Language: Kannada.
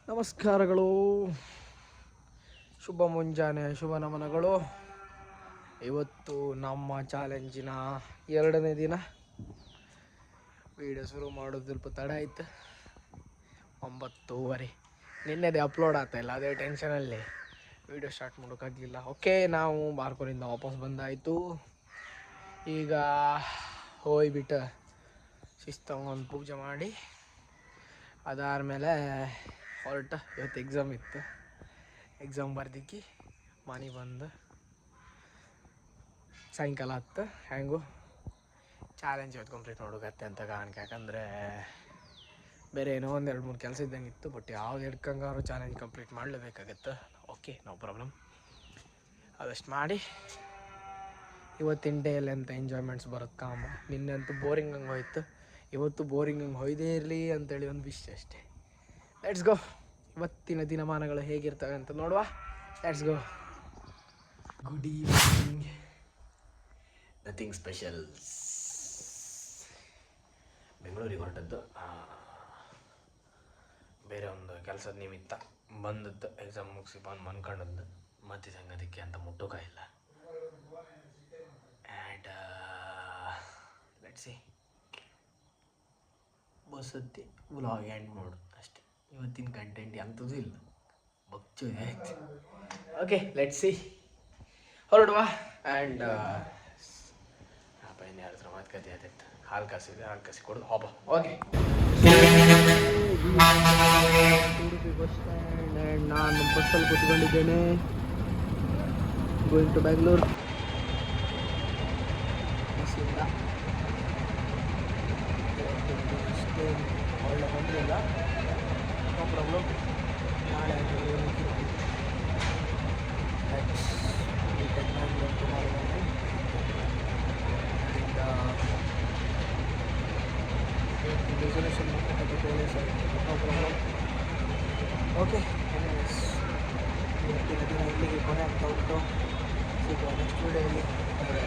ನಮಸ್ಕಾರಗಳು, ಶುಭ ಮುಂಜಾನೆ, ಶುಭ ನಮನಗಳು. ಇವತ್ತು ನಮ್ಮ ಚಾಲೆಂಜಿನ 2ನೇ ದಿನ. ವಿಡಿಯೋ ಶುರು ಮಾಡೋದು ಸ್ವಲ್ಪ ತಡ ಆಯ್ತು, 9:30. ನಿನ್ನೆದೇ ಅಪ್ಲೋಡ್ ಆಗ್ತಾಯಿಲ್ಲ, ಅದೇ ಟೆನ್ಷನಲ್ಲಿ ವಿಡಿಯೋ ಸ್ಟಾರ್ಟ್ ಮಾಡೋಕ್ಕಾಗಲಿಲ್ಲ. ಓಕೆ, ನಾವು ಬಾರ್ಕೋರಿಂದ ವಾಪಸ್ ಬಂದಾಯಿತು. ಈಗ ಹೋಗ್ಬಿಟ್ಟು ಶಿಸ್ತಂಗೊಂದು ಪೂಜೆ ಮಾಡಿ ಅದಾದಮೇಲೆ ಹೊರಟ. ಇವತ್ತು ಎಕ್ಸಾಮ್ ಇತ್ತು, ಎಕ್ಸಾಮ್ ಬರ್ದಿಕ್ಕಿ ಮನೆಗೆ ಬಂದು ಸಾಯಂಕಾಲ ಹತ್ತು ಹೆಂಗು ಚಾಲೆಂಜ್ ಇವತ್ತು ಕಂಪ್ಲೀಟ್ ಮಾಡೋಕತ್ತೆ ಅಂತ ಕಾರಣಕ್ಕೆ. ಯಾಕಂದರೆ ಬೇರೆ ಏನೋ 1-2-3 ಕೆಲಸ ಇದ್ದಂಗೆ ಇತ್ತು, ಬಟ್ ಯಾವ್ದು ಹಿಡ್ಕಂಗಾರು ಚಾಲೆಂಜ್ ಕಂಪ್ಲೀಟ್ ಮಾಡಲೇಬೇಕಾಗತ್ತೆ. Okay, no problem. ಅದಷ್ಟು ಮಾಡಿ ಇವತ್ತಿನ ಡೇಯಲ್ಲಿ ಎಂಥ ಎಂಜಾಯ್ಮೆಂಟ್ಸ್ ಬರುತ್ತೆ ಕಾಮ. ನಿನ್ನೆ ಅಂತೂ ಬೋರಿಂಗ್ ಹಂಗೆ ಹೋಯ್ತು, ಇವತ್ತು ಬೋರಿಂಗ್ ಹಂಗೆ ಹೊಯ್ದೇ ಇರಲಿ ಅಂತೇಳಿ ಒಂದು ವಿಷಯ ಅಷ್ಟೇ. Let's go. ಇವತ್ತಿನ ದಿನಮಾನಗಳು ಹೇಗಿರ್ತವೆ ಅಂತ ನೋಡುವ. Let's go. Good evening. Nothing special. ಬೆಂಗಳೂರಿಗೆ ಹೊರಟದ್ದು ಬೇರೆ ಒಂದು ಕೆಲಸದ ನಿಮಿತ್ತ ಬಂದದ್ದು. ಎಕ್ಸಾಮ್ ಮುಗಿಸಿ ಬಂದು ಮನ್ಕೊಂಡದ್ದು, ಮತ್ತೆ ಸಂಗತಿಗೆ ಅಂತ ಮುಟ್ಟೋಕ ಇಲ್ಲ. ಆ್ಯಂಡ್ ಲೆಟ್ಸ್ ಸಿ, ಬಸ್ ಹತ್ತಿ ವ್ಲಾಗ್ ಎಂಡ್ ಮಾಡು ಅಷ್ಟೇ. ಇವತ್ತಿನ ಕಂಟೆಂಟ್ ಎಂಥದ್ದು ಇಲ್ಲ, ಬಚ್ಚು ಆಯ್ತು. ಓಕೆ, ಲೆಟ್ಸ್ ಸಿ, ಹೊರಡುವ. ಆ್ಯಂಡ್ ಇನ್ನು ಯಾರ ಹತ್ರ ಮಾತುಕತೆ ಆಯ್ತು. ಹಾಲು ಕಾಸಿದೆ, ಹಾಲು ಕಾಸಿ ಕೊಡೋದು ಹಬ್ಬ. Okay, Udupi bus stand. And ನಾನು ಬಸ್ಸಲ್ಲಿ ಕೂತ್ಕೊಂಡಿದ್ದೇನೆ, ಗೋಯಿಂಗ್ ಟು ಬ್ಯಾಂಗ್ಳೂರ್. ಬಸ್ಸಿಂದ ಅಷ್ಟೇ ಒಳ್ಳೆ ತೊಂದರೆ ಇಲ್ಲ, ನೋ ಪ್ರಾಬ್ಲಮ್. ನಾಳೆ ರೆಸಲ್ಯೂಷನ್ ನೋ ಪ್ರಾಬ್ಲಮ್. ಓಕೆ, ಇವತ್ತಿನ ದಿನ ಇಲ್ಲಿಗೆ ಕೊನೆ ಆಗ್ತಾ ಉಂಟು. ಸಿಗುವ ನೆಕ್ಸ್ಟ್ ವಿಡಿಯೋದಲ್ಲಿ. ಅಂದರೆ